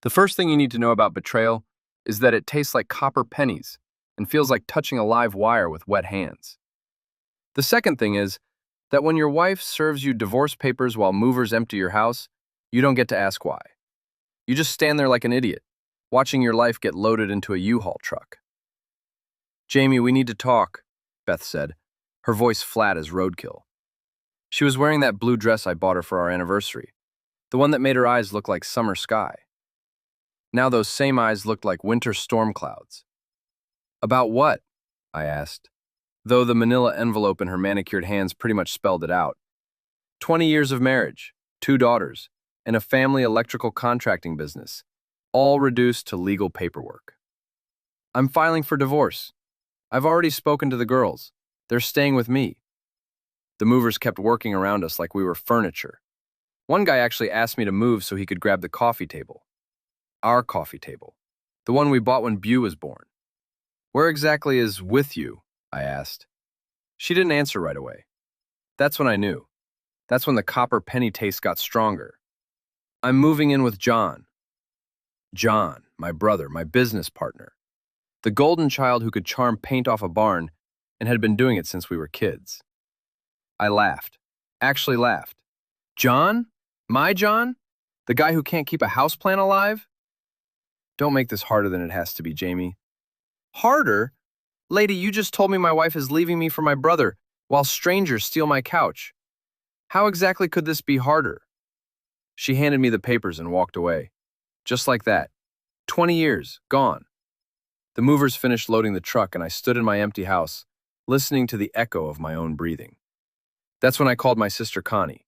The first thing you need to know about betrayal is that it tastes like copper pennies and feels like touching a live wire with wet hands. The second thing is that when your wife serves you divorce papers while movers empty your house, you don't get to ask why. You just stand there like an idiot, watching your life get loaded into a U-Haul truck. "Jamie, we need to talk," Beth said, her voice flat as roadkill. She was wearing that blue dress I bought her for our anniversary, the one that made her eyes look like summer sky. Now those same eyes looked like winter storm clouds. "About what?" I asked, though the manila envelope in her manicured hands pretty much spelled it out. 20 years of marriage, 2 daughters, and a family electrical contracting business, all reduced to legal paperwork. "I'm filing for divorce. I've already spoken to the girls. They're staying with me." The movers kept working around us like we were furniture. One guy actually asked me to move so he could grab the coffee table. Our coffee table. The one we bought when Beau was born. "Where exactly is with you?" I asked. She didn't answer right away. That's when I knew. That's when the copper penny taste got stronger. "I'm moving in with John." John, my brother, my business partner. The golden child who could charm paint off a barn and had been doing it since we were kids. I laughed. Actually laughed. "John? My John? The guy who can't keep a houseplant alive?" "Don't make this harder than it has to be, Jamie." "Harder? Lady, you just told me my wife is leaving me for my brother while strangers steal my couch. How exactly could this be harder?" She handed me the papers and walked away. Just like that. 20 years, gone. The movers finished loading the truck and I stood in my empty house, listening to the echo of my own breathing. That's when I called my sister Connie.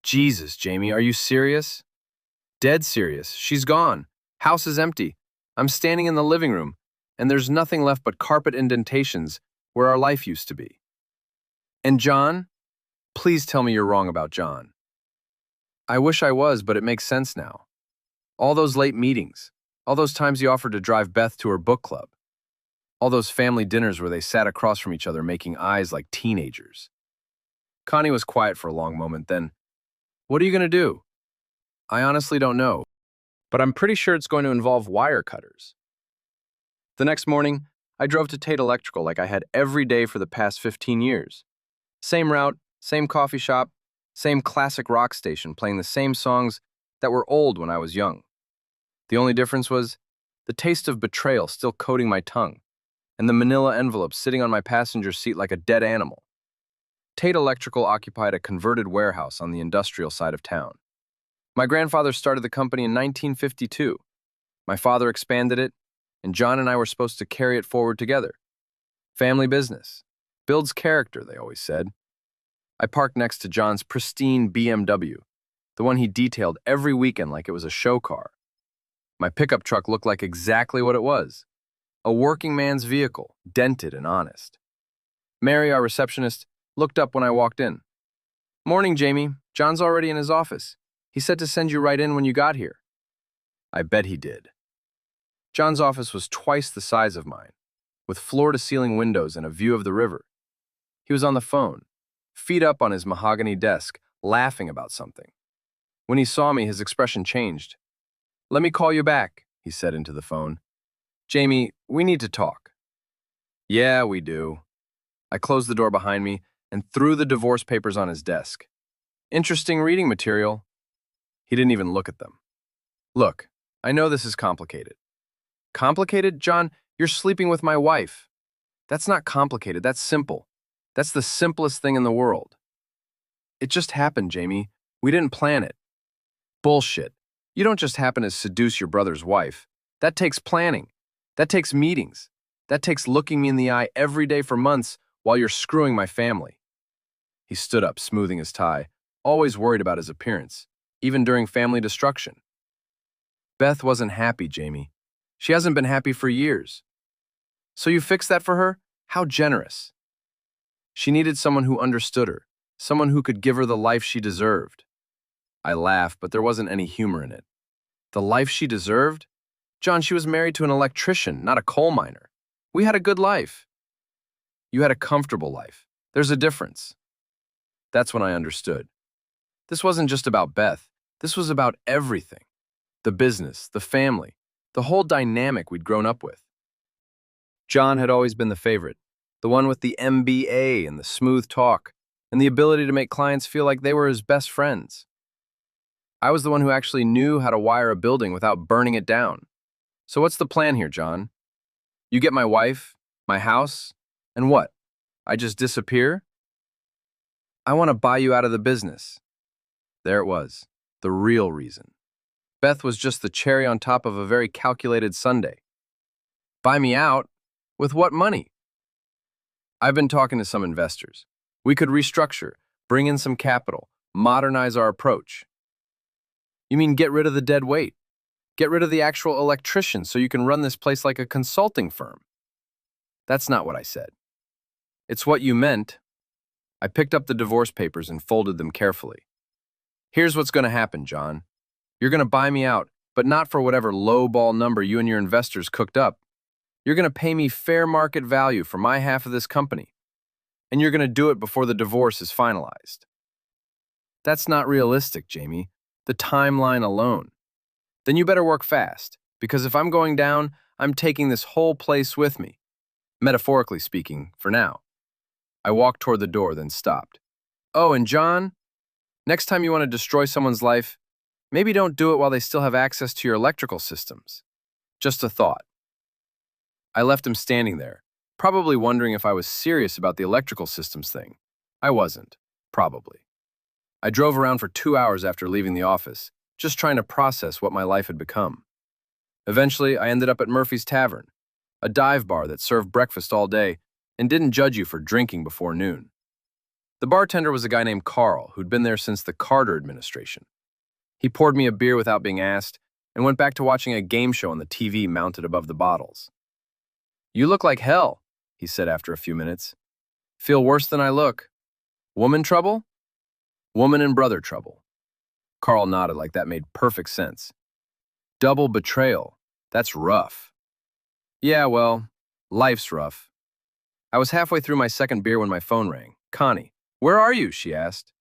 "Jesus, Jamie, are you serious?" "Dead serious. She's gone. House is empty. I'm standing in the living room, and there's nothing left but carpet indentations where our life used to be." "And John? Please tell me you're wrong about John." "I wish I was, but it makes sense now. All those late meetings, all those times he offered to drive Beth to her book club, all those family dinners where they sat across from each other making eyes like teenagers." Connie was quiet for a long moment, then, "What are you going to do?" "I honestly don't know, but I'm pretty sure it's going to involve wire cutters." The next morning, I drove to Tate Electrical like I had every day for the past 15 years. Same route, same coffee shop, same classic rock station playing the same songs that were old when I was young. The only difference was the taste of betrayal still coating my tongue, and the manila envelope sitting on my passenger seat like a dead animal. Tate Electrical occupied a converted warehouse on the industrial side of town. My grandfather started the company in 1952. My father expanded it, and John and I were supposed to carry it forward together. Family business. Builds character, they always said. I parked next to John's pristine BMW, the one he detailed every weekend like it was a show car. My pickup truck looked like exactly what it was. A working man's vehicle, dented and honest. Mary, our receptionist, looked up when I walked in. "Morning, Jamie. John's already in his office. He said to send you right in when you got here." I bet he did. John's office was twice the size of mine, with floor-to-ceiling windows and a view of the river. He was on the phone, feet up on his mahogany desk, laughing about something. When he saw me, his expression changed. "Let me call you back," he said into the phone. "Jamie, we need to talk." "Yeah, we do." I closed the door behind me and threw the divorce papers on his desk. "Interesting reading material." He didn't even look at them. "Look, I know this is complicated." "Complicated? John, you're sleeping with my wife." "That's not complicated, that's simple. That's the simplest thing in the world." "It just happened, Jamie. We didn't plan it." "Bullshit. You don't just happen to seduce your brother's wife. That takes planning. That takes meetings. That takes looking me in the eye every day for months while you're screwing my family." He stood up, smoothing his tie, always worried about his appearance, even during family destruction. "Beth wasn't happy, Jamie. She hasn't been happy for years." "So you fixed that for her? How generous." "She needed someone who understood her, someone who could give her the life she deserved." I laughed, but there wasn't any humor in it. The life she deserved? John, she was married to an electrician, not a coal miner. We had a good life. You had a comfortable life. There's a difference. That's when I understood. This wasn't just about Beth. This was about everything. The business, the family, the whole dynamic we'd grown up with. John had always been the favorite, the one with the MBA and the smooth talk, and the ability to make clients feel like they were his best friends. I was the one who actually knew how to wire a building without burning it down. So what's the plan here, John? You get my wife, my house, and what? I just disappear? I want to buy you out of the business. There it was, the real reason. Beth was just the cherry on top of a very calculated sundae. Buy me out? With what money? I've been talking to some investors. We could restructure, bring in some capital, modernize our approach. You mean get rid of the dead weight? Get rid of the actual electrician so you can run this place like a consulting firm? That's not what I said. It's what you meant. I picked up the divorce papers and folded them carefully. Here's what's going to happen, John. You're going to buy me out, but not for whatever lowball number you and your investors cooked up. You're going to pay me fair market value for my half of this company, and you're going to do it before the divorce is finalized. That's not realistic, Jamie. The timeline alone. Then you better work fast, because if I'm going down, I'm taking this whole place with me. Metaphorically speaking, for now. I walked toward the door, then stopped. Oh, and John, next time you want to destroy someone's life, maybe don't do it while they still have access to your electrical systems. Just a thought. I left him standing there, probably wondering if I was serious about the electrical systems thing. I wasn't, probably. I drove around for 2 hours after leaving the office, just trying to process what my life had become. Eventually, I ended up at Murphy's Tavern, a dive bar that served breakfast all day and didn't judge you for drinking before noon. The bartender was a guy named Carl who'd been there since the Carter administration. He poured me a beer without being asked and went back to watching a game show on the TV mounted above the bottles. You look like hell, he said after a few minutes. Feel worse than I look. Woman trouble? Woman and brother trouble. Carl nodded like that made perfect sense. Double betrayal. That's rough. Yeah, well, life's rough. I was halfway through my second beer when my phone rang. Connie, where are you? She asked.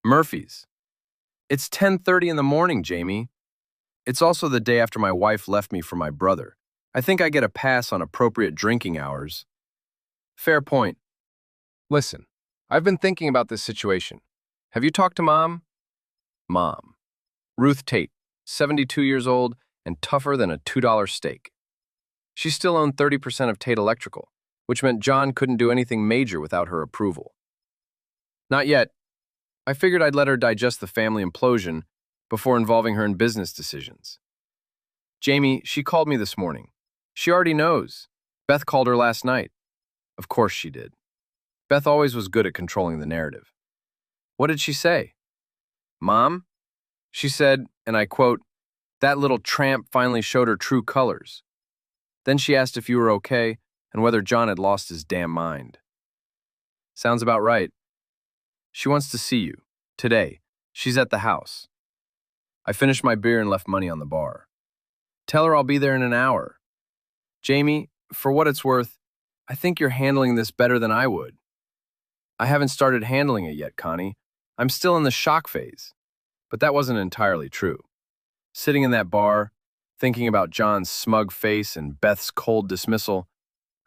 Murphy's. It's 10:30 in the morning, Jamie. It's also the day after my wife left me for my brother. I think I get a pass on appropriate drinking hours. Fair point. Listen, I've been thinking about this situation. Have you talked to Mom? Mom. Ruth Tate, 72 years old and tougher than a $2 steak. She still owned 30% of Tate Electrical, which meant John couldn't do anything major without her approval. Not yet. I figured I'd let her digest the family implosion before involving her in business decisions. Jamie, she called me this morning. She already knows. Beth called her last night. Of course she did. Beth always was good at controlling the narrative. What did she say? Mom? She said, and I quote, "That little tramp finally showed her true colors." Then she asked if you were okay and whether John had lost his damn mind. Sounds about right. She wants to see you. Today. She's at the house. I finished my beer and left money on the bar. Tell her I'll be there in an hour. Jamie, for what it's worth, I think you're handling this better than I would. I haven't started handling it yet, Connie. I'm still in the shock phase. But that wasn't entirely true. Sitting in that bar, thinking about John's smug face and Beth's cold dismissal,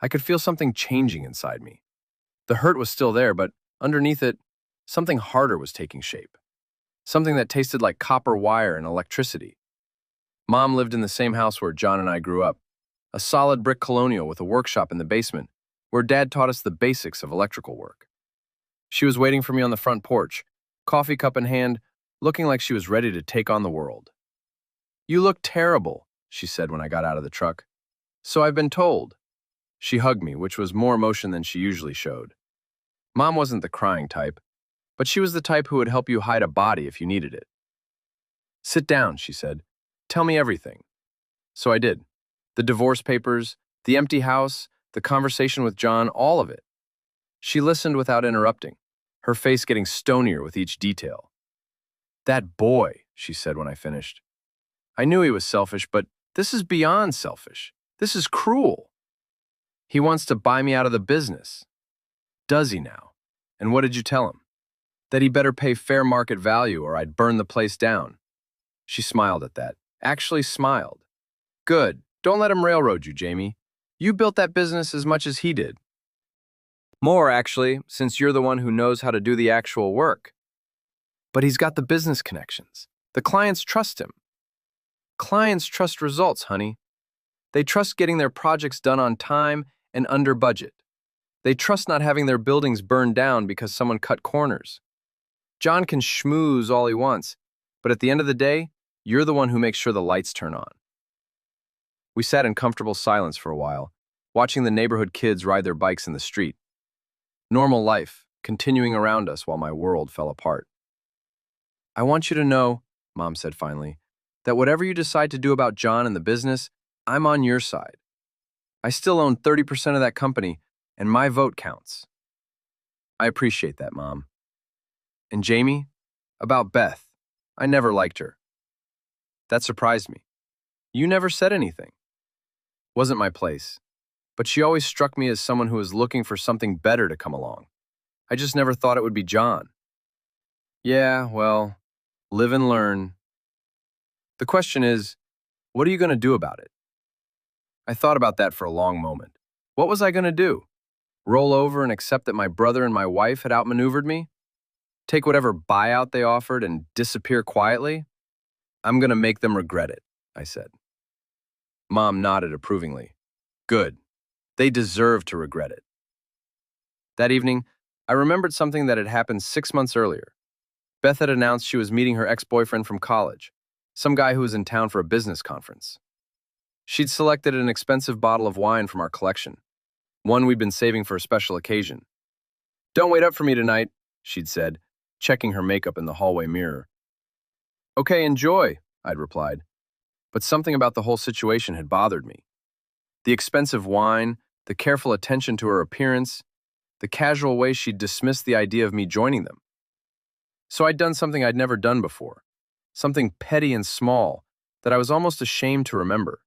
I could feel something changing inside me. The hurt was still there, but underneath it, something harder was taking shape. Something that tasted like copper wire and electricity. Mom lived in the same house where John and I grew up, a solid brick colonial with a workshop in the basement, where Dad taught us the basics of electrical work. She was waiting for me on the front porch, coffee cup in hand, looking like she was ready to take on the world. You look terrible, she said when I got out of the truck. So I've been told. She hugged me, which was more emotion than she usually showed. Mom wasn't the crying type, but she was the type who would help you hide a body if you needed it. Sit down, she said. Tell me everything. So I did. The divorce papers, the empty house, the conversation with John, all of it. She listened without interrupting, her face getting stonier with each detail. That boy, she said when I finished. I knew he was selfish, but this is beyond selfish. This is cruel. He wants to buy me out of the business. Does he now? And what did you tell him? That he better pay fair market value or I'd burn the place down. She smiled at that, actually smiled. Good. Don't let him railroad you, Jamie. You built that business as much as he did. More, actually, since you're the one who knows how to do the actual work. But he's got the business connections. The clients trust him. Clients trust results, honey. They trust getting their projects done on time and under budget. They trust not having their buildings burned down because someone cut corners. John can schmooze all he wants, but at the end of the day, you're the one who makes sure the lights turn on. We sat in comfortable silence for a while, watching the neighborhood kids ride their bikes in the street. Normal life, continuing around us while my world fell apart. I want you to know, Mom said finally, that whatever you decide to do about John and the business, I'm on your side. I still own 30% of that company, and my vote counts. I appreciate that, Mom. And Jamie? About Beth. I never liked her. That surprised me. You never said anything. Wasn't my place. But she always struck me as someone who was looking for something better to come along. I just never thought it would be John. Yeah, well, live and learn. The question is, what are you going to do about it? I thought about that for a long moment. What was I going to do? Roll over and accept that my brother and my wife had outmaneuvered me? Take whatever buyout they offered and disappear quietly? I'm going to make them regret it, I said. Mom nodded approvingly. Good. They deserve to regret it. That evening, I remembered something that had happened 6 months earlier. Beth had announced she was meeting her ex-boyfriend from college, some guy who was in town for a business conference. She'd selected an expensive bottle of wine from our collection, one we'd been saving for a special occasion. Don't wait up for me tonight, she'd said, checking her makeup in the hallway mirror. Okay, enjoy, I'd replied. But something about the whole situation had bothered me. The expensive wine, the careful attention to her appearance, the casual way she'd dismissed the idea of me joining them. So I'd done something I'd never done before, something petty and small that I was almost ashamed to remember.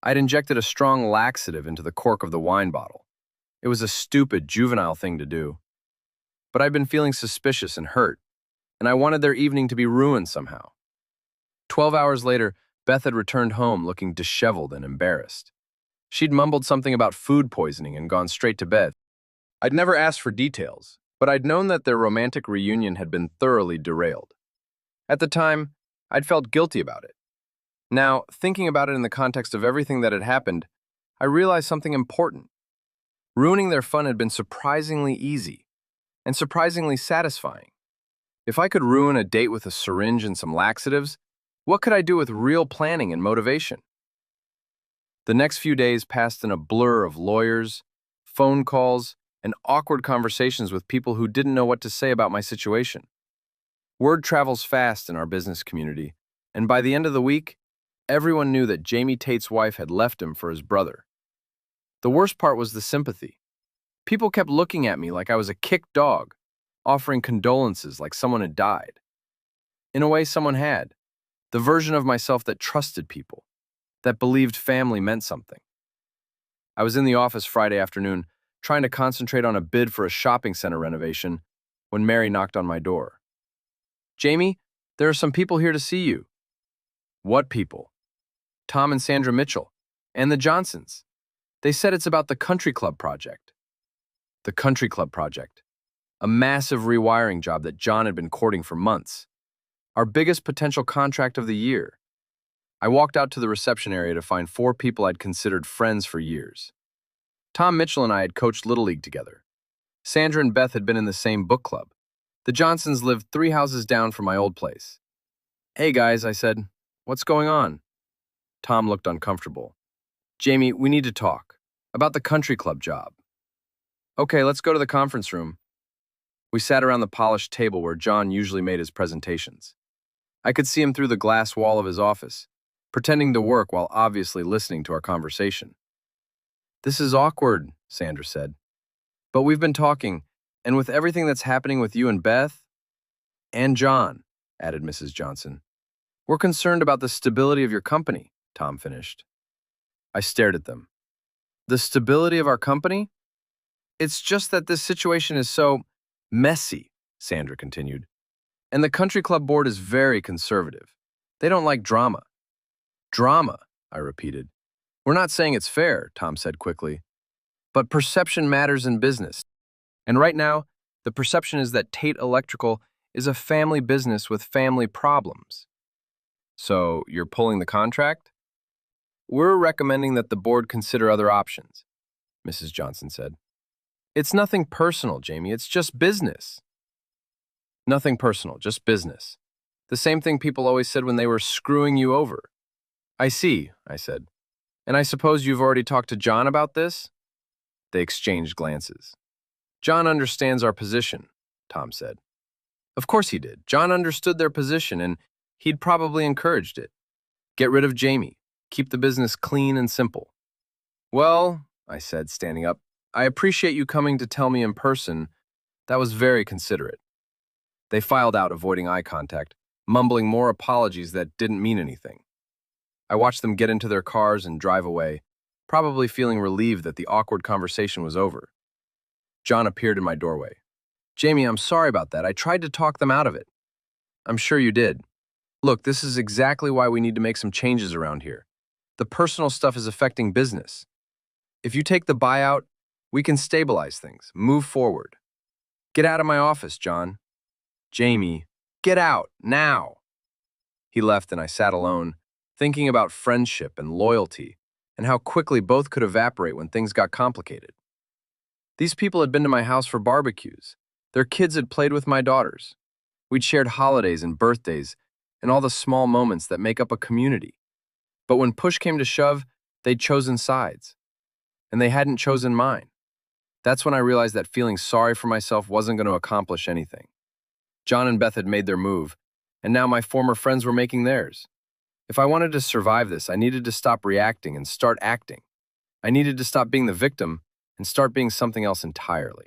I'd injected a strong laxative into the cork of the wine bottle. It was a stupid, juvenile thing to do. But I'd been feeling suspicious and hurt, and I wanted their evening to be ruined somehow. 12 hours later, Beth had returned home looking disheveled and embarrassed. She'd mumbled something about food poisoning and gone straight to bed. I'd never asked for details, but I'd known that their romantic reunion had been thoroughly derailed. At the time, I'd felt guilty about it. Now, thinking about it in the context of everything that had happened, I realized something important. Ruining their fun had been surprisingly easy and surprisingly satisfying. If I could ruin a date with a syringe and some laxatives, what could I do with real planning and motivation? The next few days passed in a blur of lawyers, phone calls, and awkward conversations with people who didn't know what to say about my situation. Word travels fast in our business community, and by the end of the week, everyone knew that Jamie Tate's wife had left him for his brother. The worst part was the sympathy. People kept looking at me like I was a kicked dog, offering condolences like someone had died. In a way, someone had. The version of myself that trusted people, that believed family meant something. I was in the office Friday afternoon, trying to concentrate on a bid for a shopping center renovation, when Mary knocked on my door. Jamie, there are some people here to see you. What people? Tom and Sandra Mitchell, and the Johnsons. They said it's about the Country Club project. The Country Club project. A massive rewiring job that John had been courting for months. Our biggest potential contract of the year. I walked out to the reception area to find 4 people I'd considered friends for years. Tom Mitchell and I had coached Little League together. Sandra and Beth had been in the same book club. The Johnsons lived 3 houses down from my old place. Hey guys, I said, what's going on? Tom looked uncomfortable. Jamie, we need to talk. About the Country Club job. Okay, let's go to the conference room. We sat around the polished table where John usually made his presentations. I could see him through the glass wall of his office, pretending to work while obviously listening to our conversation. This is awkward, Sandra said. But we've been talking, and with everything that's happening with you and Beth, and John, added Mrs. Johnson, we're concerned about the stability of your company, Tom finished. I stared at them. The stability of our company? It's just that this situation is so messy, Sandra continued. And the Country Club board is very conservative. They don't like drama. Drama, I repeated. We're not saying it's fair, Tom said quickly. But perception matters in business. And right now, the perception is that Tate Electrical is a family business with family problems. So, you're pulling the contract? We're recommending that the board consider other options, Mrs. Johnson said. It's nothing personal, Jamie. It's just business. Nothing personal, just business. The same thing people always said when they were screwing you over. I see, I said. And I suppose you've already talked to John about this? They exchanged glances. John understands our position, Tom said. Of course he did. John understood their position, and he'd probably encouraged it. Get rid of Jamie. Keep the business clean and simple. Well, I said, standing up, I appreciate you coming to tell me in person. That was very considerate. They filed out, avoiding eye contact, mumbling more apologies that didn't mean anything. I watched them get into their cars and drive away, probably feeling relieved that the awkward conversation was over. John appeared in my doorway. Jamie, I'm sorry about that. I tried to talk them out of it. I'm sure you did. Look, this is exactly why we need to make some changes around here. The personal stuff is affecting business. If you take the buyout, we can stabilize things, move forward. Get out of my office, John. Jamie, get out, now. He left and I sat alone, thinking about friendship and loyalty, and how quickly both could evaporate when things got complicated. These people had been to my house for barbecues. Their kids had played with my daughters. We'd shared holidays and birthdays and all the small moments that make up a community. But when push came to shove, they'd chosen sides. And they hadn't chosen mine. That's when I realized that feeling sorry for myself wasn't going to accomplish anything. John and Beth had made their move, and now my former friends were making theirs. If I wanted to survive this, I needed to stop reacting and start acting. I needed to stop being the victim and start being something else entirely.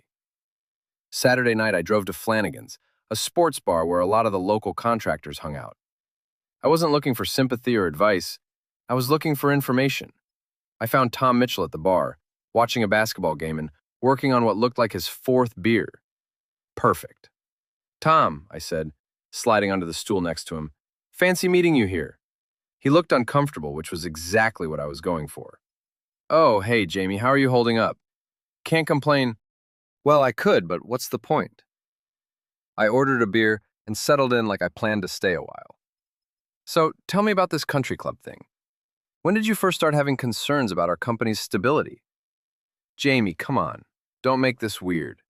Saturday night, I drove to Flanagan's, a sports bar where a lot of the local contractors hung out. I wasn't looking for sympathy or advice. I was looking for information. I found Tom Mitchell at the bar, watching a basketball game and working on what looked like his fourth beer. Perfect. Tom, I said, sliding onto the stool next to him, fancy meeting you here. He looked uncomfortable, which was exactly what I was going for. Oh, hey, Jamie, how are you holding up? Can't complain. Well, I could, but what's the point? I ordered a beer and settled in like I planned to stay a while. So, tell me about this country club thing. When did you first start having concerns about our company's stability? Jamie, come on. Don't make this weird.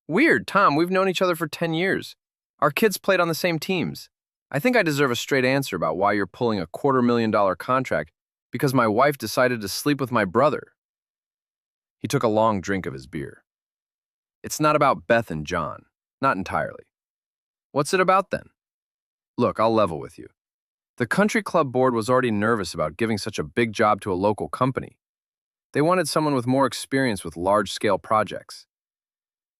Weird, Tom, we've known each other for 10 years. Our kids played on the same teams. I think I deserve a straight answer about why you're pulling a $250,000 contract because my wife decided to sleep with my brother. He took a long drink of his beer. It's not about Beth and John. Not entirely. What's it about then? Look, I'll level with you. The country club board was already nervous about giving such a big job to a local company. They wanted someone with more experience with large-scale projects.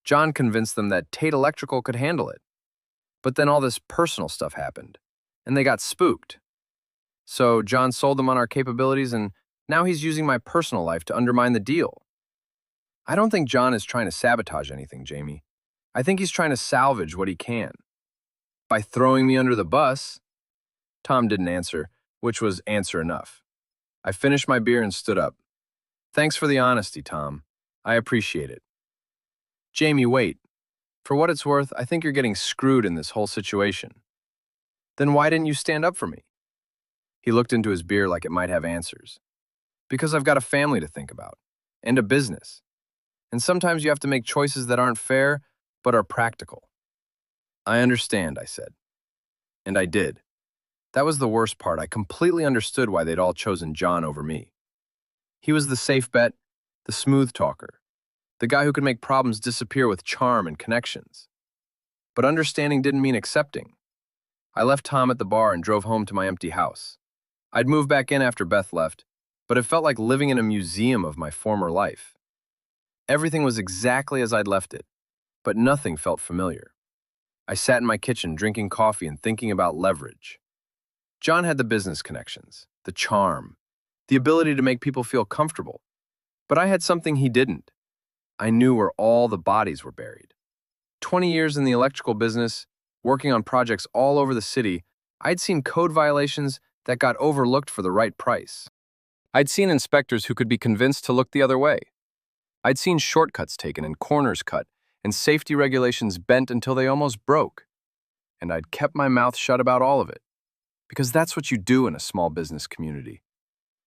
John convinced them that Tate Electrical could handle it. But then all this personal stuff happened, and they got spooked. So John sold them on our capabilities, and now he's using my personal life to undermine the deal. I don't think John is trying to sabotage anything, Jamie. I think he's trying to salvage what he can. By throwing me under the bus. Tom didn't answer, which was answer enough. I finished my beer and stood up. Thanks for the honesty, Tom. I appreciate it. Jamie, wait. For what it's worth, I think you're getting screwed in this whole situation. Then why didn't you stand up for me? He looked into his beer like it might have answers. Because I've got a family to think about, and a business. And sometimes you have to make choices that aren't fair, but are practical. I understand, I said. And I did. That was the worst part. I completely understood why they'd all chosen John over me. He was the safe bet, the smooth talker, the guy who could make problems disappear with charm and connections. But understanding didn't mean accepting. I left Tom at the bar and drove home to my empty house. I'd moved back in after Beth left, but it felt like living in a museum of my former life. Everything was exactly as I'd left it, but nothing felt familiar. I sat in my kitchen drinking coffee and thinking about leverage. John had the business connections, the charm, the ability to make people feel comfortable, but I had something he didn't. I knew where all the bodies were buried. 20 years in the electrical business, working on projects all over the city, I'd seen code violations that got overlooked for the right price. I'd seen inspectors who could be convinced to look the other way. I'd seen shortcuts taken and corners cut, and safety regulations bent until they almost broke. And I'd kept my mouth shut about all of it. Because that's what you do in a small business community.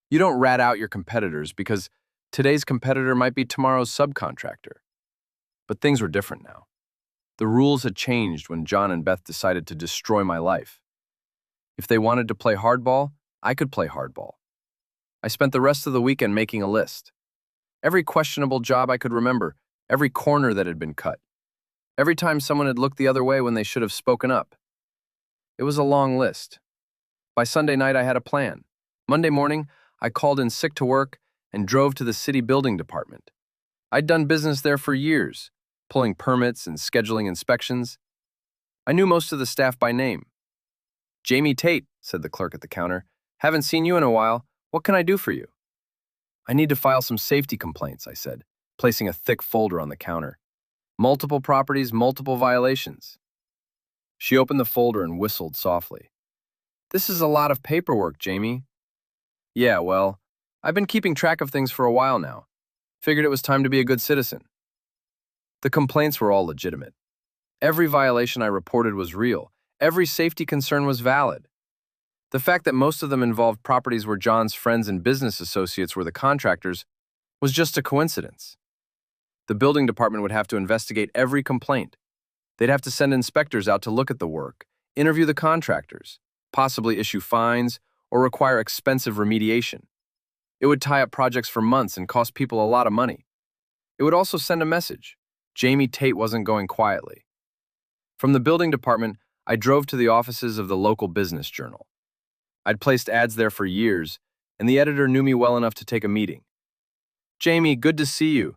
You don't rat out your competitors because today's competitor might be tomorrow's subcontractor. But things were different now. The rules had changed when John and Beth decided to destroy my life. If they wanted to play hardball, I could play hardball. I spent the rest of the weekend making a list. Every questionable job I could remember, every corner that had been cut, every time someone had looked the other way when they should have spoken up. It was a long list. By Sunday night, I had a plan. Monday morning, I called in sick to work and drove to the city building department. I'd done business there for years, pulling permits and scheduling inspections. I knew most of the staff by name. "Jamie Tate," said the clerk at the counter. "Haven't seen you in a while. What can I do for you?" "I need to file some safety complaints," I said, placing a thick folder on the counter. "Multiple properties, multiple violations." She opened the folder and whistled softly. "This is a lot of paperwork, Jamie." "Yeah, well, I've been keeping track of things for a while now. Figured it was time to be a good citizen." The complaints were all legitimate. Every violation I reported was real. Every safety concern was valid. The fact that most of them involved properties where John's friends and business associates were the contractors was just a coincidence. The building department would have to investigate every complaint. They'd have to send inspectors out to look at the work, interview the contractors, possibly issue fines, or require expensive remediation. It would tie up projects for months and cost people a lot of money. It would also send a message. Jamie Tate wasn't going quietly. From the building department, I drove to the offices of the local business journal. I'd placed ads there for years, and the editor knew me well enough to take a meeting. "Jamie, good to see you.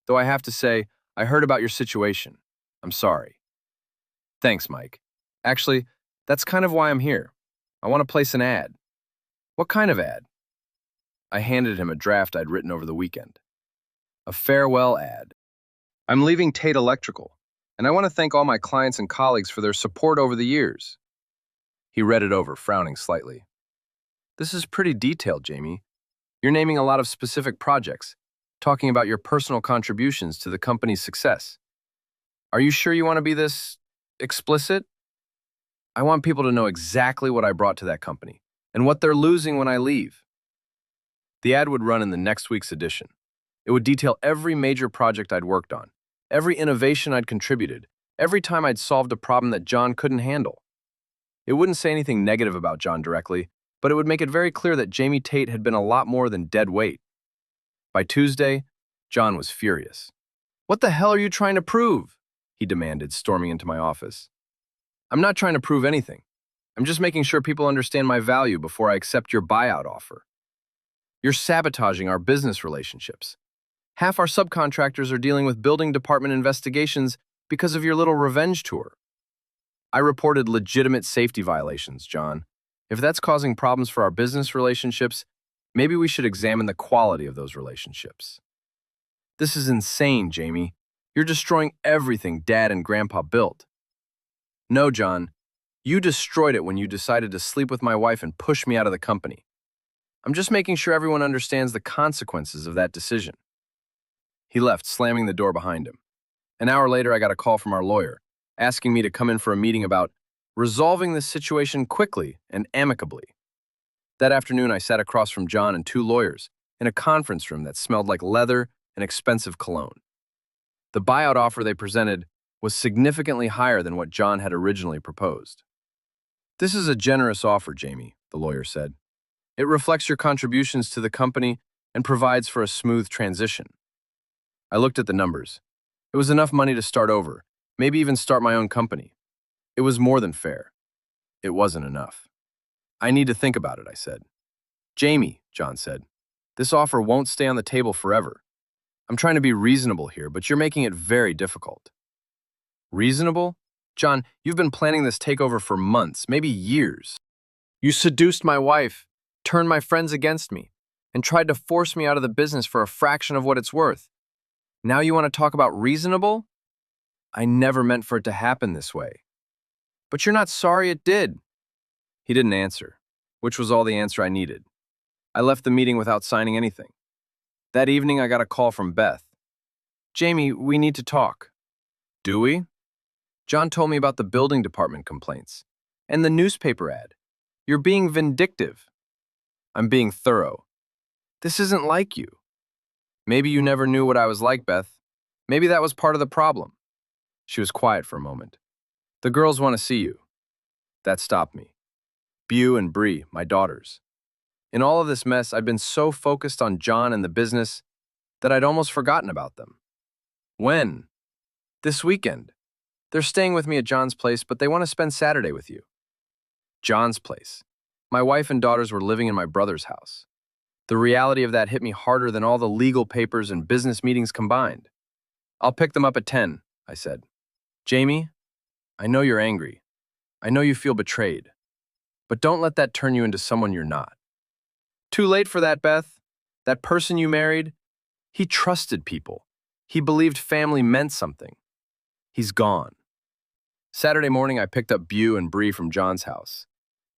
Though I have to say, I heard about your situation. I'm sorry." "Thanks, Mike. Actually, that's kind of why I'm here. I want to place an ad." "What kind of ad?" I handed him a draft I'd written over the weekend. "A farewell ad. I'm leaving Tate Electrical, and I want to thank all my clients and colleagues for their support over the years." He read it over, frowning slightly. "This is pretty detailed, Jamie. You're naming a lot of specific projects, talking about your personal contributions to the company's success. Are you sure you want to be this explicit?" "I want people to know exactly what I brought to that company and what they're losing when I leave." The ad would run in the next week's edition. It would detail every major project I'd worked on, every innovation I'd contributed, every time I'd solved a problem that John couldn't handle. It wouldn't say anything negative about John directly, but it would make it very clear that Jamie Tate had been a lot more than dead weight. By Tuesday, John was furious. "What the hell are you trying to prove?" he demanded, storming into my office. "I'm not trying to prove anything. I'm just making sure people understand my value before I accept your buyout offer. You're sabotaging our business relationships. Half our subcontractors are dealing with building department investigations because of your little revenge tour." "I reported legitimate safety violations, John. If that's causing problems for our business relationships, maybe we should examine the quality of those relationships." "This is insane, Jamie. You're destroying everything Dad and Grandpa built." "No, John. You destroyed it when you decided to sleep with my wife and push me out of the company. I'm just making sure everyone understands the consequences of that decision." He left, slamming the door behind him. An hour later, I got a call from our lawyer, asking me to come in for a meeting about resolving this situation quickly and amicably. That afternoon, I sat across from John and two lawyers in a conference room that smelled like leather and expensive cologne. The buyout offer they presented was significantly higher than what John had originally proposed. "This is a generous offer, Jamie," the lawyer said. "It reflects your contributions to the company and provides for a smooth transition." I looked at the numbers. It was enough money to start over, maybe even start my own company. It was more than fair. It wasn't enough. "I need to think about it," I said. "Jamie," John said, "this offer won't stay on the table forever. I'm trying to be reasonable here, but you're making it very difficult." "Reasonable? John, you've been planning this takeover for months, maybe years. You seduced my wife, turned my friends against me, and tried to force me out of the business for a fraction of what it's worth. Now you want to talk about reasonable? I never meant for it to happen this way." "But you're not sorry it did." He didn't answer. which was all the answer I needed. I left the meeting without signing anything. That evening, I got a call from Beth. "Jamie, we need to talk." "Do we?" "John told me about the building department complaints. And the newspaper ad. You're being vindictive." "I'm being thorough." "This isn't like you." "Maybe you never knew what I was like, Beth. Maybe that was part of the problem." She was quiet for a moment. "The girls want to see you." That stopped me. Beau and Bree, my daughters. In all of this mess, I'd been so focused on John and the business that I'd almost forgotten about them. "When?" "This weekend. They're staying with me at John's place, but they want to spend Saturday with you." John's place. My wife and daughters were living in my brother's house. The reality of that hit me harder than all the legal papers and business meetings combined. "I'll pick them up at 10, I said. "Jamie, I know you're angry. I know you feel betrayed. But don't let that turn you into someone you're not." "Too late for that, Beth. That person you married, he trusted people. He believed family meant something. He's gone." Saturday morning, I picked up Beau and Bree from John's house.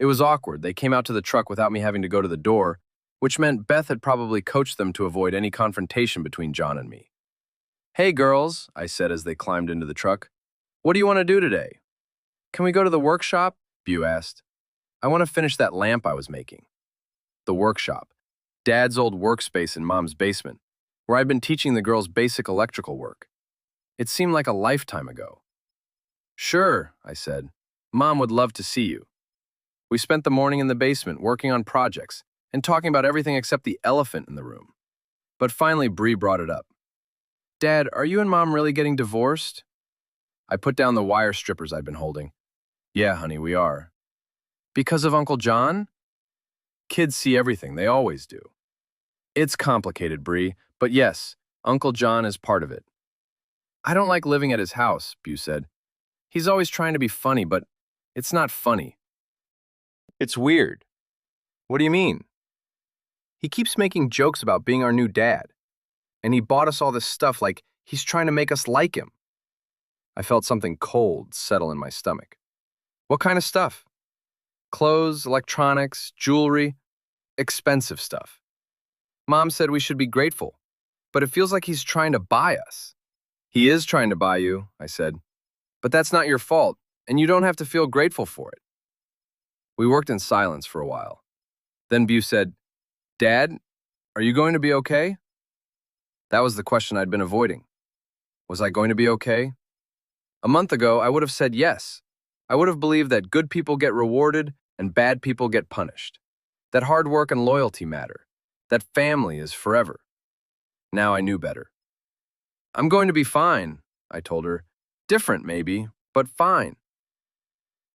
It was awkward. They came out to the truck without me having to go to the door, which meant Beth had probably coached them to avoid any confrontation between John and me. "Hey, girls," I said as they climbed into the truck. "What do you want to do today?" "Can we go to the workshop?" Beau asked. "I want to finish that lamp I was making." The workshop. Dad's old workspace in Mom's basement, where I'd been teaching the girls basic electrical work. It seemed like a lifetime ago. "Sure," I said. "Mom would love to see you." We spent the morning in the basement working on projects and talking about everything except the elephant in the room. But finally, Bree brought it up. "Dad, are you and Mom really getting divorced?" I put down the wire strippers I'd been holding. "Yeah, honey, we are." "Because of Uncle John?" "Kids see everything, they always do." "It's complicated, Bree, but yes, Uncle John is part of it." "I don't like living at his house," Beau said. "He's always trying to be funny, but it's not funny. It's weird." "What do you mean?" "He keeps making jokes about being our new dad. And he bought us all this stuff like he's trying to make us like him." I felt something cold settle in my stomach. "What kind of stuff?" "Clothes, electronics, jewelry, expensive stuff. Mom said we should be grateful, but it feels like he's trying to buy us." "He is trying to buy you," I said. "But that's not your fault, and you don't have to feel grateful for it." We worked in silence for a while. Then Beau said, "Dad, are you going to be okay?" That was the question I'd been avoiding. Was I going to be okay? A month ago, I would have said yes. I would have believed that good people get rewarded and bad people get punished. That hard work and loyalty matter. That family is forever. Now I knew better. "I'm going to be fine," I told her. "Different, maybe, but fine."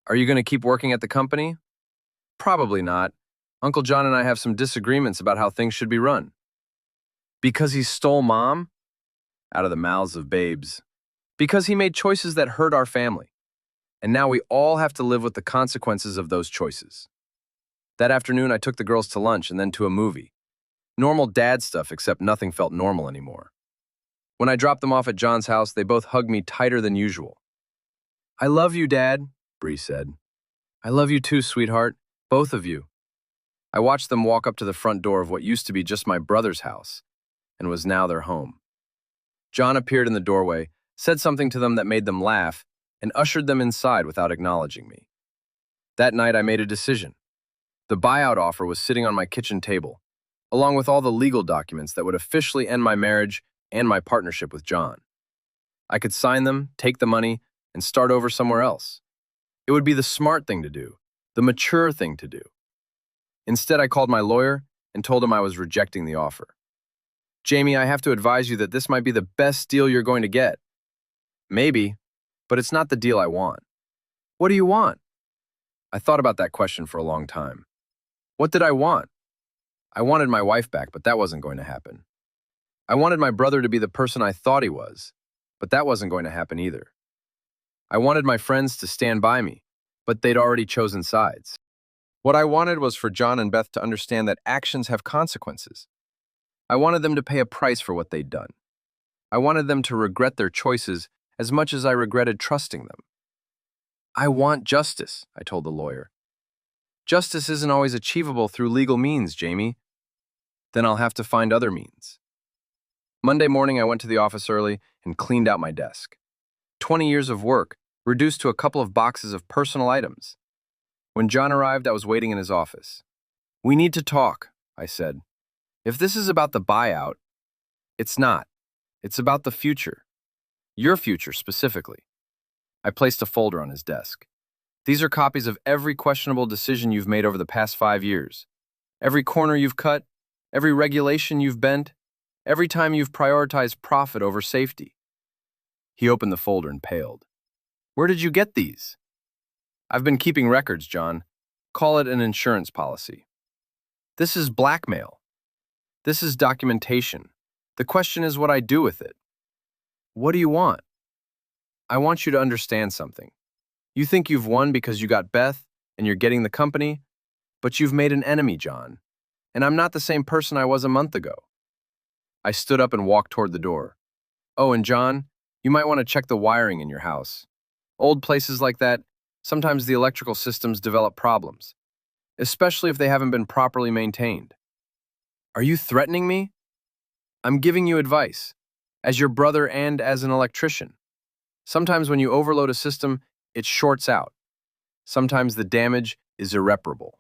"Are you going to keep working at the company?" "Probably not. Uncle John and I have some disagreements about how things should be run." "Because he stole Mom?" Out of the mouths of babes. "Because he made choices that hurt our family. And now we all have to live with the consequences of those choices." That afternoon, I took the girls to lunch and then to a movie. Normal dad stuff, except nothing felt normal anymore. When I dropped them off at John's house, they both hugged me tighter than usual. "I love you, Dad," Bree said. "I love you too, sweetheart. Both of you." I watched them walk up to the front door of what used to be just my brother's house, and was now their home. John appeared in the doorway, said something to them that made them laugh, and ushered them inside without acknowledging me. That night, I made a decision. The buyout offer was sitting on my kitchen table, along with all the legal documents that would officially end my marriage and my partnership with John. I could sign them, take the money, and start over somewhere else. It would be the smart thing to do, the mature thing to do. Instead, I called my lawyer and told him I was rejecting the offer. "Jamie, I have to advise you that this might be the best deal you're going to get." "Maybe, but it's not the deal I want." "What do you want?" I thought about that question for a long time. What did I want? I wanted my wife back, but that wasn't going to happen. I wanted my brother to be the person I thought he was, but that wasn't going to happen either. I wanted my friends to stand by me, but they'd already chosen sides. What I wanted was for John and Beth to understand that actions have consequences. I wanted them to pay a price for what they'd done. I wanted them to regret their choices as much as I regretted trusting them. "I want justice," I told the lawyer. Justice isn't always achievable through legal means, Jamie. Then I'll have to find other means. Monday morning, I went to the office early and cleaned out my desk. 20 years of work, reduced to a couple of boxes of personal items. When John arrived, I was waiting in his office. "We need to talk," I said. "If this is about the buyout, it's not. It's about the future. Your future, specifically." I placed a folder on his desk. "These are copies of every questionable decision you've made over the past 5 years. Every corner you've cut, every regulation you've bent, every time you've prioritized profit over safety." He opened the folder and paled. "Where did you get these?" "I've been keeping records, John. Call it an insurance policy." "This is blackmail. This is documentation. The question is what I do with it." "What do you want?" "I want you to understand something. You think you've won because you got Beth and you're getting the company, but you've made an enemy, John, and I'm not the same person I was a month ago." I stood up and walked toward the door. "Oh, and John, you might want to check the wiring in your house. Old places like that, sometimes the electrical systems develop problems, especially if they haven't been properly maintained." "Are you threatening me?" "I'm giving you advice, as your brother and as an electrician. Sometimes when you overload a system, it shorts out. Sometimes the damage is irreparable."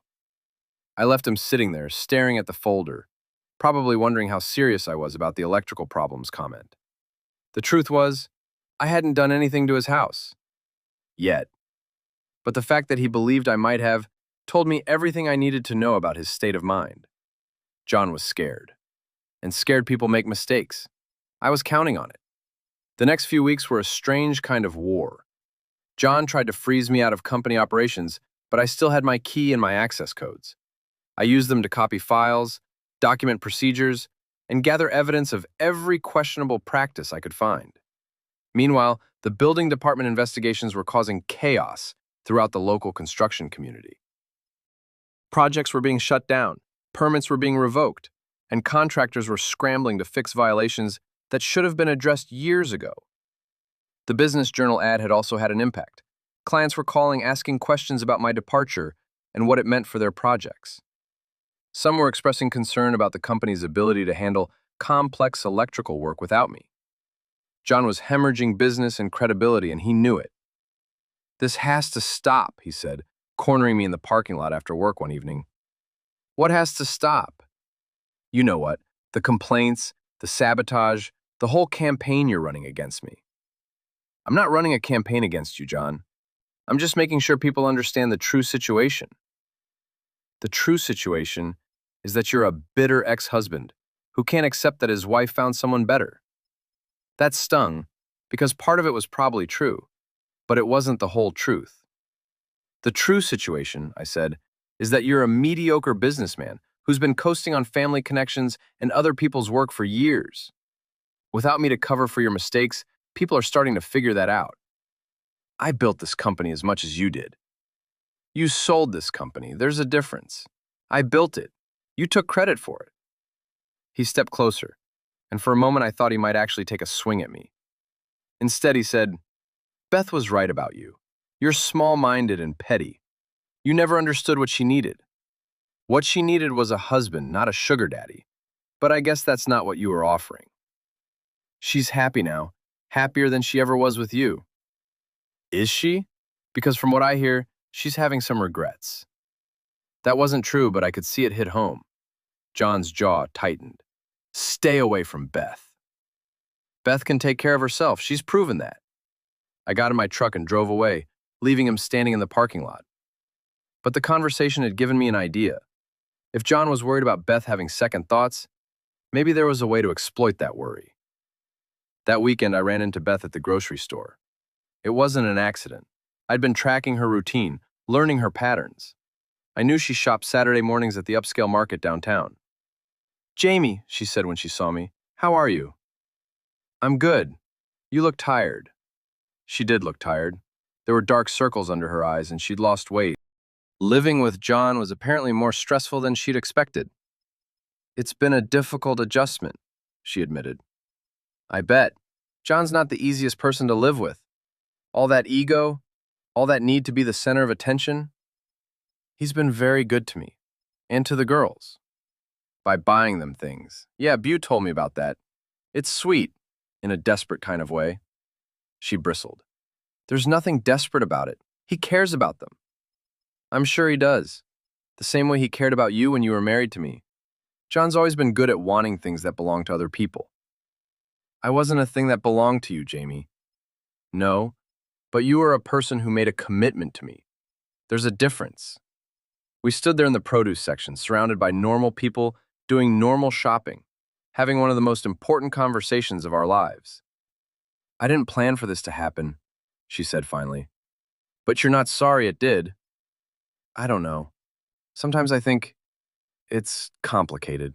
I left him sitting there, staring at the folder, probably wondering how serious I was about the electrical problems comment. The truth was, I hadn't done anything to his house. Yet. But the fact that he believed I might have told me everything I needed to know about his state of mind. John was scared. And scared people make mistakes. I was counting on it. The next few weeks were a strange kind of war. John tried to freeze me out of company operations, but I still had my key and my access codes. I used them to copy files, document procedures, and gather evidence of every questionable practice I could find. Meanwhile, the building department investigations were causing chaos throughout the local construction community. Projects were being shut down, permits were being revoked, and contractors were scrambling to fix violations that should have been addressed years ago. The Business Journal ad had also had an impact. Clients were calling asking questions about my departure and what it meant for their projects. Some were expressing concern about the company's ability to handle complex electrical work without me. John was hemorrhaging business and credibility, and he knew it. "This has to stop," he said, cornering me in the parking lot after work one evening. "What has to stop?" "You know what. The complaints, the sabotage, the whole campaign you're running against me." "I'm not running a campaign against you, John. I'm just making sure people understand the true situation. The true situation is that you're a bitter ex-husband who can't accept that his wife found someone better." That stung, because part of it was probably true, but it wasn't the whole truth. "The true situation," I said, "is that you're a mediocre businessman who's been coasting on family connections and other people's work for years. Without me to cover for your mistakes, people are starting to figure that out. I built this company as much as you did. You sold this company. There's a difference. I built it. You took credit for it." He stepped closer, and for a moment I thought he might actually take a swing at me. Instead, he said, "Beth was right about you. You're small-minded and petty. You never understood what she needed. What she needed was a husband, not a sugar daddy. But I guess that's not what you were offering. She's happy now, happier than she ever was with you." "Is she? Because from what I hear, she's having some regrets." That wasn't true, but I could see it hit home. John's jaw tightened. "Stay away from Beth. Beth can take care of herself. She's proven that." I got in my truck and drove away, leaving him standing in the parking lot. But the conversation had given me an idea. If John was worried about Beth having second thoughts, maybe there was a way to exploit that worry. That weekend, I ran into Beth at the grocery store. It wasn't an accident. I'd been tracking her routine, learning her patterns. I knew she shopped Saturday mornings at the upscale market downtown. "Jamie," she said when she saw me, "how are you?" "I'm good. You look tired." She did look tired. There were dark circles under her eyes, and she'd lost weight. Living with John was apparently more stressful than she'd expected. "It's been a difficult adjustment," she admitted. "I bet. John's not the easiest person to live with. All that ego, all that need to be the center of attention." He's been very good to me, and to the girls, by buying them things. Yeah, Beau told me about that. It's sweet, in a desperate kind of way. She bristled. There's nothing desperate about it. He cares about them. I'm sure he does. The same way he cared about you when you were married to me. John's always been good at wanting things that belong to other people. I wasn't a thing that belonged to you, Jamie. No, but you were a person who made a commitment to me. There's a difference. We stood there in the produce section, surrounded by normal people, doing normal shopping, having one of the most important conversations of our lives. I didn't plan for this to happen, she said finally. But you're not sorry it did. I don't know. Sometimes I think it's complicated.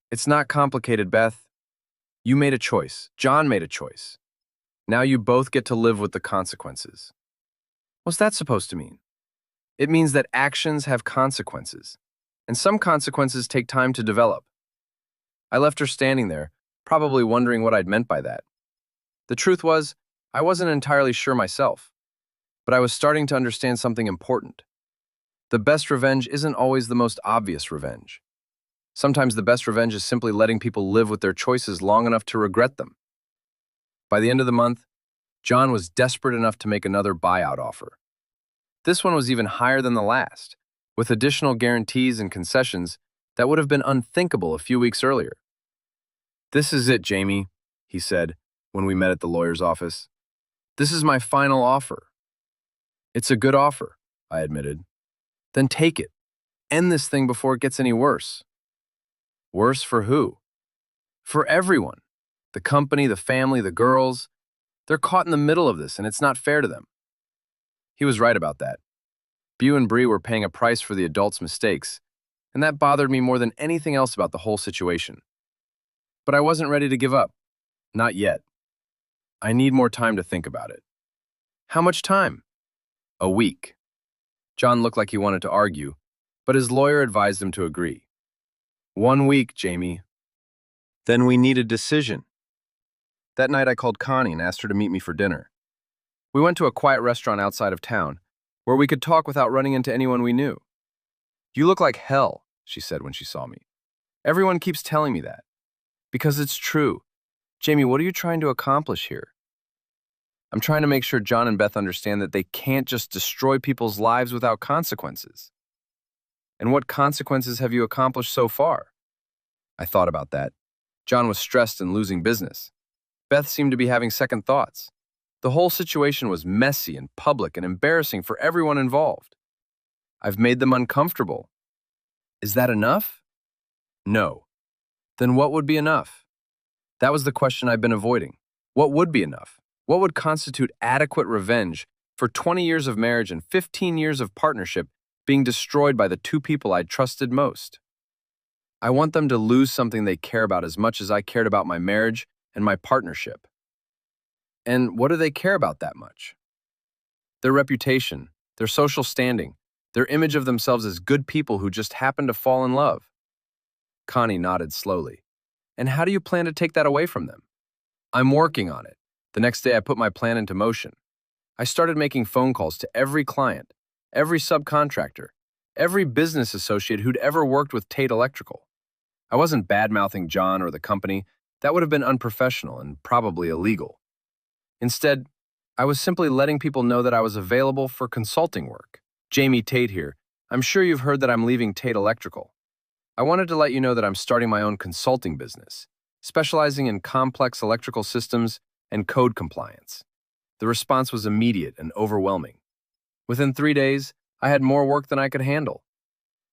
It's not complicated, Beth. You made a choice. John made a choice. Now you both get to live with the consequences. What's that supposed to mean? It means that actions have consequences, and some consequences take time to develop. I left her standing there, probably wondering what I'd meant by that. The truth was, I wasn't entirely sure myself, but I was starting to understand something important. The best revenge isn't always the most obvious revenge. Sometimes the best revenge is simply letting people live with their choices long enough to regret them. By the end of the month, John was desperate enough to make another buyout offer. This one was even higher than the last, with additional guarantees and concessions that would have been unthinkable a few weeks earlier. This is it, Jamie, he said when we met at the lawyer's office. This is my final offer. It's a good offer, I admitted. Then take it. End this thing before it gets any worse. Worse for who? For everyone. The company, the family, the girls. They're caught in the middle of this, and it's not fair to them. He was right about that. Beau and Bree were paying a price for the adults' mistakes, and that bothered me more than anything else about the whole situation. But I wasn't ready to give up. Not yet. I need more time to think about it. How much time? A week. John looked like he wanted to argue, but his lawyer advised him to agree. 1 week, Jamie. Then we need a decision. That night I called Connie and asked her to meet me for dinner. We went to a quiet restaurant outside of town, where we could talk without running into anyone we knew. You look like hell, she said when she saw me. Everyone keeps telling me that. Because it's true. Jamie, what are you trying to accomplish here? I'm trying to make sure John and Beth understand that they can't just destroy people's lives without consequences. And what consequences have you accomplished so far? I thought about that. John was stressed and losing business. Beth seemed to be having second thoughts. The whole situation was messy and public and embarrassing for everyone involved. I've made them uncomfortable. Is that enough? No. Then what would be enough? That was the question I've been avoiding. What would be enough? What would constitute adequate revenge for 20 years of marriage and 15 years of partnership being destroyed by the two people I'd trusted most? I want them to lose something they care about as much as I cared about my marriage and my partnership. And what do they care about that much? Their reputation, their social standing, their image of themselves as good people who just happen to fall in love. Connie nodded slowly. And how do you plan to take that away from them? I'm working on it. The next day I put my plan into motion. I started making phone calls to every client, every subcontractor, every business associate who'd ever worked with Tate Electrical. I wasn't bad-mouthing John or the company. That would have been unprofessional and probably illegal. Instead, I was simply letting people know that I was available for consulting work. Jamie Tate here. I'm sure you've heard that I'm leaving Tate Electrical. I wanted to let you know that I'm starting my own consulting business, specializing in complex electrical systems and code compliance. The response was immediate and overwhelming. Within 3 days, I had more work than I could handle.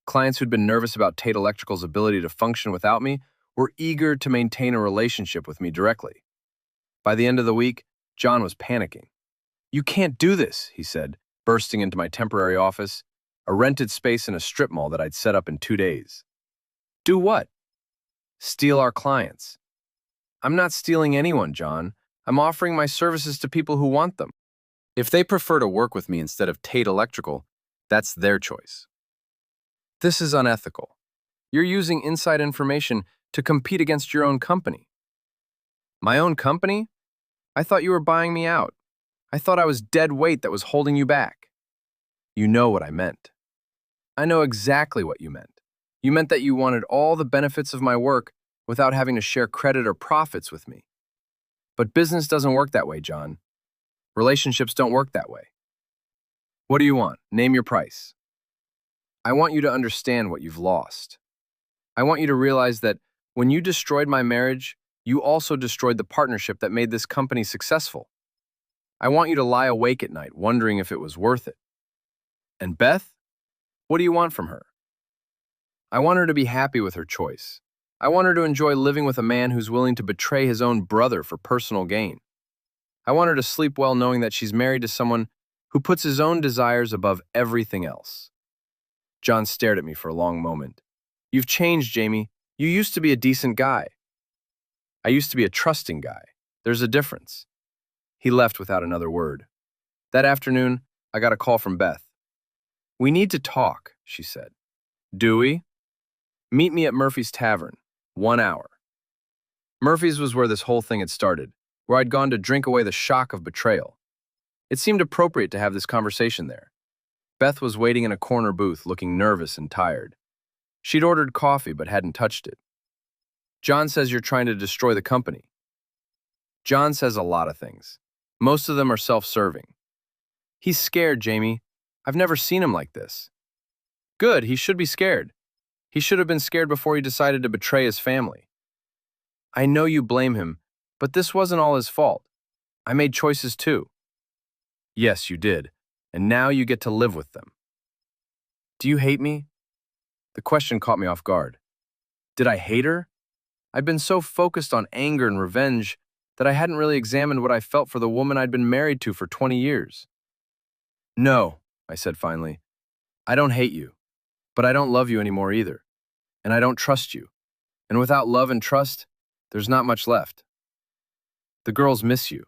Clients who'd been nervous about Tate Electrical's ability to function without me were eager to maintain a relationship with me directly. By the end of the week, John was panicking. You can't do this, he said, bursting into my temporary office, a rented space in a strip mall that I'd set up in 2 days. Do what? Steal our clients. I'm not stealing anyone, John. I'm offering my services to people who want them. If they prefer to work with me instead of Tate Electrical, that's their choice. This is unethical. You're using inside information to compete against your own company. My own company? I thought you were buying me out. I thought I was dead weight that was holding you back. You know what I meant. I know exactly what you meant. You meant that you wanted all the benefits of my work without having to share credit or profits with me. But business doesn't work that way, John. Relationships don't work that way. What do you want? Name your price. I want you to understand what you've lost. I want you to realize that when you destroyed my marriage, you also destroyed the partnership that made this company successful. I want you to lie awake at night wondering if it was worth it. And Beth? What do you want from her? I want her to be happy with her choice. I want her to enjoy living with a man who's willing to betray his own brother for personal gain. I want her to sleep well knowing that she's married to someone who puts his own desires above everything else. John stared at me for a long moment. You've changed, Jamie. You used to be a decent guy. I used to be a trusting guy. There's a difference. He left without another word. That afternoon, I got a call from Beth. We need to talk, she said. Do we? Meet me at Murphy's Tavern, 1 hour. Murphy's was where this whole thing had started, where I'd gone to drink away the shock of betrayal. It seemed appropriate to have this conversation there. Beth was waiting in a corner booth, looking nervous and tired. She'd ordered coffee but hadn't touched it. John says you're trying to destroy the company. John says a lot of things. Most of them are self-serving. He's scared, Jamie. I've never seen him like this. Good, he should be scared. He should have been scared before he decided to betray his family. I know you blame him, but this wasn't all his fault. I made choices too. Yes, you did, and now you get to live with them. Do you hate me? The question caught me off guard. Did I hate her? I'd been so focused on anger and revenge that I hadn't really examined what I felt for the woman I'd been married to for 20 years. No, I said finally. I don't hate you, but I don't love you anymore either, and I don't trust you. And without love and trust, there's not much left. The girls miss you.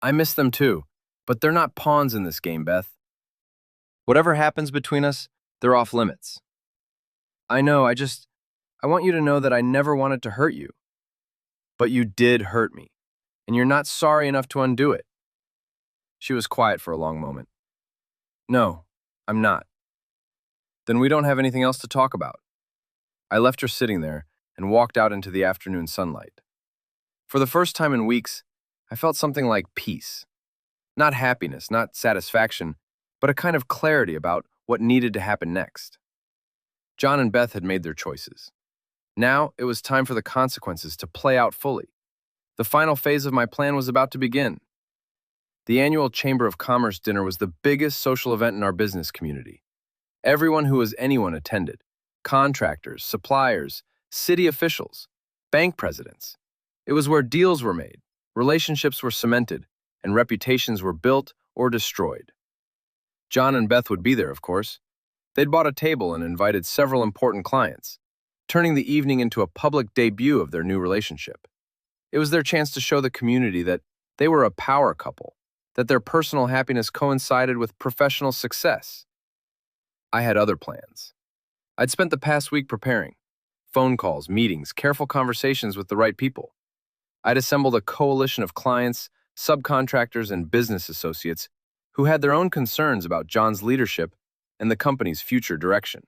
I miss them too, but they're not pawns in this game, Beth. Whatever happens between us, they're off limits. I know, I want you to know that I never wanted to hurt you. But you did hurt me, and you're not sorry enough to undo it. She was quiet for a long moment. No, I'm not. Then we don't have anything else to talk about. I left her sitting there and walked out into the afternoon sunlight. For the first time in weeks, I felt something like peace. Not happiness, not satisfaction, but a kind of clarity about what needed to happen next. John and Beth had made their choices. Now it was time for the consequences to play out fully. The final phase of my plan was about to begin. The annual Chamber of Commerce dinner was the biggest social event in our business community. Everyone who was anyone attended. Contractors, suppliers, city officials, bank presidents. It was where deals were made, relationships were cemented, and reputations were built or destroyed. John and Beth would be there, of course. They'd bought a table and invited several important clients, turning the evening into a public debut of their new relationship. It was their chance to show the community that they were a power couple, that their personal happiness coincided with professional success. I had other plans. I'd spent the past week preparing. Phone calls, meetings, careful conversations with the right people. I'd assembled a coalition of clients, subcontractors, and business associates who had their own concerns about John's leadership and the company's future direction.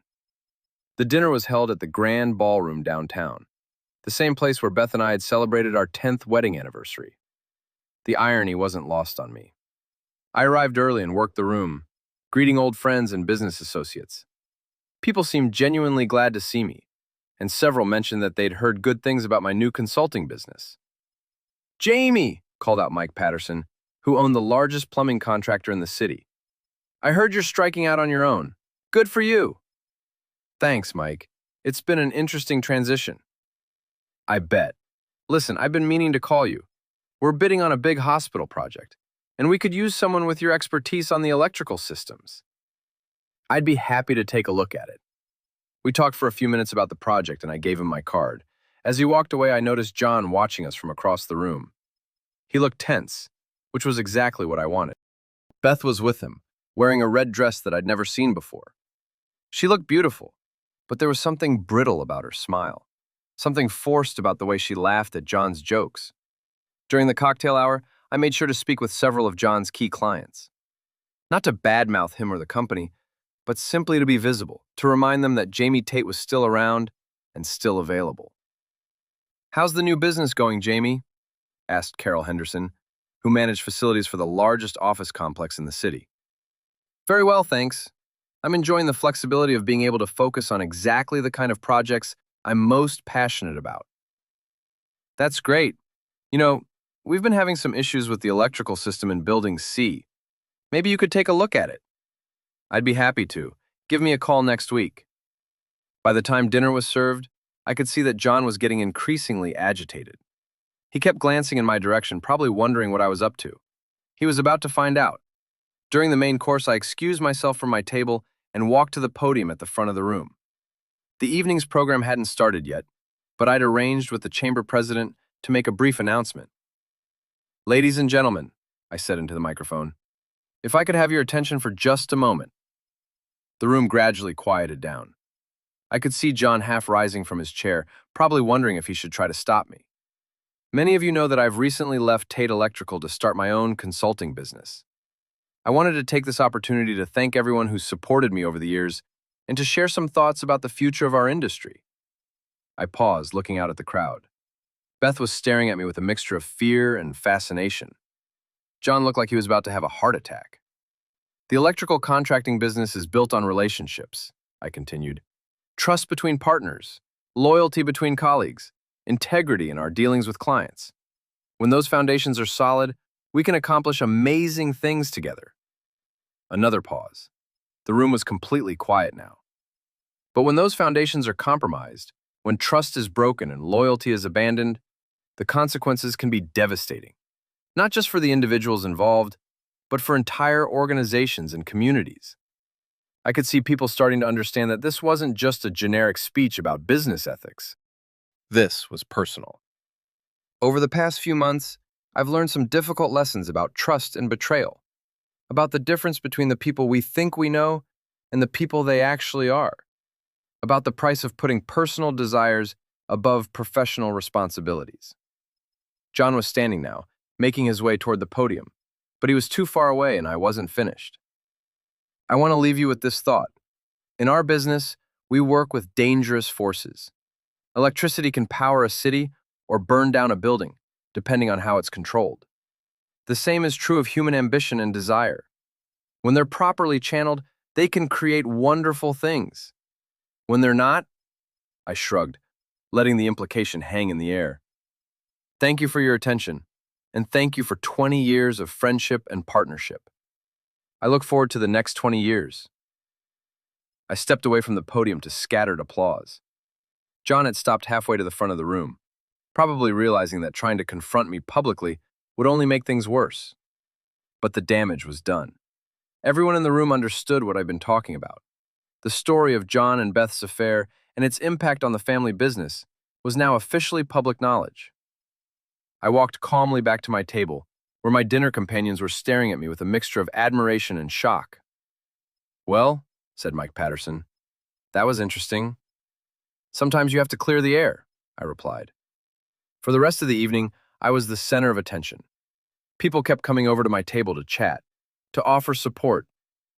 The dinner was held at the Grand Ballroom downtown, the same place where Beth and I had celebrated our 10th wedding anniversary. The irony wasn't lost on me. I arrived early and worked the room, greeting old friends and business associates. People seemed genuinely glad to see me, and several mentioned that they'd heard good things about my new consulting business. Jamie, called out Mike Patterson, who owned the largest plumbing contractor in the city. I heard you're striking out on your own. Good for you. Thanks, Mike. It's been an interesting transition. I bet. Listen, I've been meaning to call you. We're bidding on a big hospital project, and we could use someone with your expertise on the electrical systems. I'd be happy to take a look at it. We talked for a few minutes about the project, and I gave him my card. As he walked away, I noticed John watching us from across the room. He looked tense, which was exactly what I wanted. Beth was with him, wearing a red dress that I'd never seen before. She looked beautiful, but there was something brittle about her smile, something forced about the way she laughed at John's jokes. During the cocktail hour, I made sure to speak with several of John's key clients. Not to badmouth him or the company, but simply to be visible, to remind them that Jamie Tate was still around and still available. "How's the new business going, Jamie?" asked Carol Henderson, who managed facilities for the largest office complex in the city. "Very well, thanks. I'm enjoying the flexibility of being able to focus on exactly the kind of projects I'm most passionate about." "That's great. You know, we've been having some issues with the electrical system in Building C. Maybe you could take a look at it." "I'd be happy to. Give me a call next week." By the time dinner was served, I could see that John was getting increasingly agitated. He kept glancing in my direction, probably wondering what I was up to. He was about to find out. During the main course, I excused myself from my table and walked to the podium at the front of the room. The evening's program hadn't started yet, but I'd arranged with the chamber president to make a brief announcement. "Ladies and gentlemen," I said into the microphone, "if I could have your attention for just a moment." The room gradually quieted down. I could see John half rising from his chair, probably wondering if he should try to stop me. Many of you know that I've recently left Tate Electrical to start my own consulting business. I wanted to take this opportunity to thank everyone who's supported me over the years and to share some thoughts about the future of our industry. I paused, looking out at the crowd. Beth was staring at me with a mixture of fear and fascination. John looked like he was about to have a heart attack. "The electrical contracting business is built on relationships," I continued. "Trust between partners, loyalty between colleagues, integrity in our dealings with clients. When those foundations are solid, we can accomplish amazing things together." Another pause. The room was completely quiet now. But when those foundations are compromised, when trust is broken and loyalty is abandoned, the consequences can be devastating, not just for the individuals involved, but for entire organizations and communities. I could see people starting to understand that this wasn't just a generic speech about business ethics. This was personal. Over the past few months, I've learned some difficult lessons about trust and betrayal, about the difference between the people we think we know and the people they actually are, about the price of putting personal desires above professional responsibilities. John was standing now, making his way toward the podium, but he was too far away and I wasn't finished. "I want to leave you with this thought. In our business, we work with dangerous forces. Electricity can power a city or burn down a building, depending on how it's controlled. The same is true of human ambition and desire. When they're properly channeled, they can create wonderful things. When they're not," I shrugged, letting the implication hang in the air. "Thank you for your attention, and thank you for 20 years of friendship and partnership. I look forward to the next 20 years. I stepped away from the podium to scattered applause. John had stopped halfway to the front of the room, probably realizing that trying to confront me publicly would only make things worse. But the damage was done. Everyone in the room understood what I'd been talking about. The story of John and Beth's affair and its impact on the family business was now officially public knowledge. I walked calmly back to my table, where my dinner companions were staring at me with a mixture of admiration and shock. "Well," said Mike Patterson, "that was interesting." "Sometimes you have to clear the air," I replied. For the rest of the evening, I was the center of attention. People kept coming over to my table to chat, to offer support,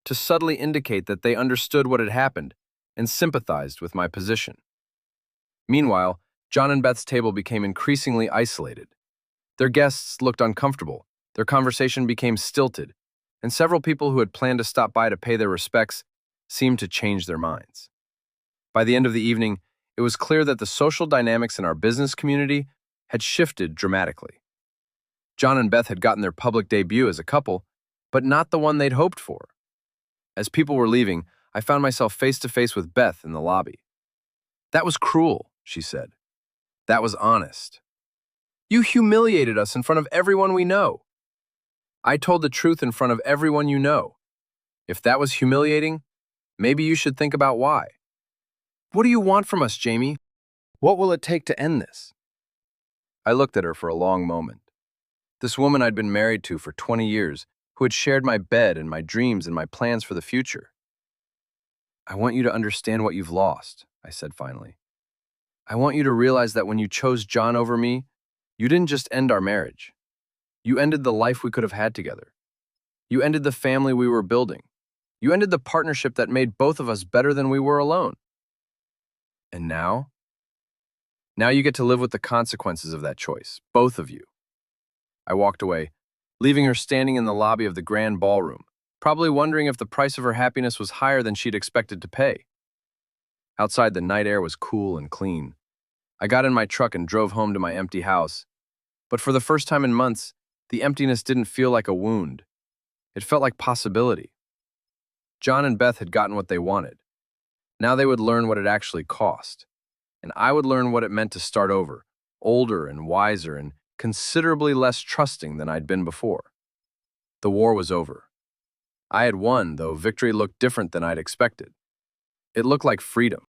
to subtly indicate that they understood what had happened and sympathized with my position. Meanwhile, John and Beth's table became increasingly isolated. Their guests looked uncomfortable, their conversation became stilted, and several people who had planned to stop by to pay their respects seemed to change their minds. By the end of the evening, it was clear that the social dynamics in our business community had shifted dramatically. John and Beth had gotten their public debut as a couple, but not the one they'd hoped for. As people were leaving, I found myself face to face with Beth in the lobby. "That was cruel," she said. "That was honest. You humiliated us in front of everyone we know." "I told the truth in front of everyone you know. If that was humiliating, maybe you should think about why. What do you want from us, Jamie? What will it take to end this?" I looked at her for a long moment. This woman I'd been married to for 20 years, who had shared my bed and my dreams and my plans for the future. "I want you to understand what you've lost," I said finally. "I want you to realize that when you chose John over me, you didn't just end our marriage. You ended the life we could have had together. You ended the family we were building. You ended the partnership that made both of us better than we were alone. And now? Now you get to live with the consequences of that choice, both of you. I walked away, leaving her standing in the lobby of the grand ballroom, probably wondering if the price of her happiness was higher than she'd expected to pay. Outside, the night air was cool and clean. I got in my truck and drove home to my empty house. But for the first time in months, the emptiness didn't feel like a wound. It felt like possibility. John and Beth had gotten what they wanted. Now they would learn what it actually cost. And I would learn what it meant to start over, older and wiser and considerably less trusting than I'd been before. The war was over. I had won, though victory looked different than I'd expected. It looked like freedom.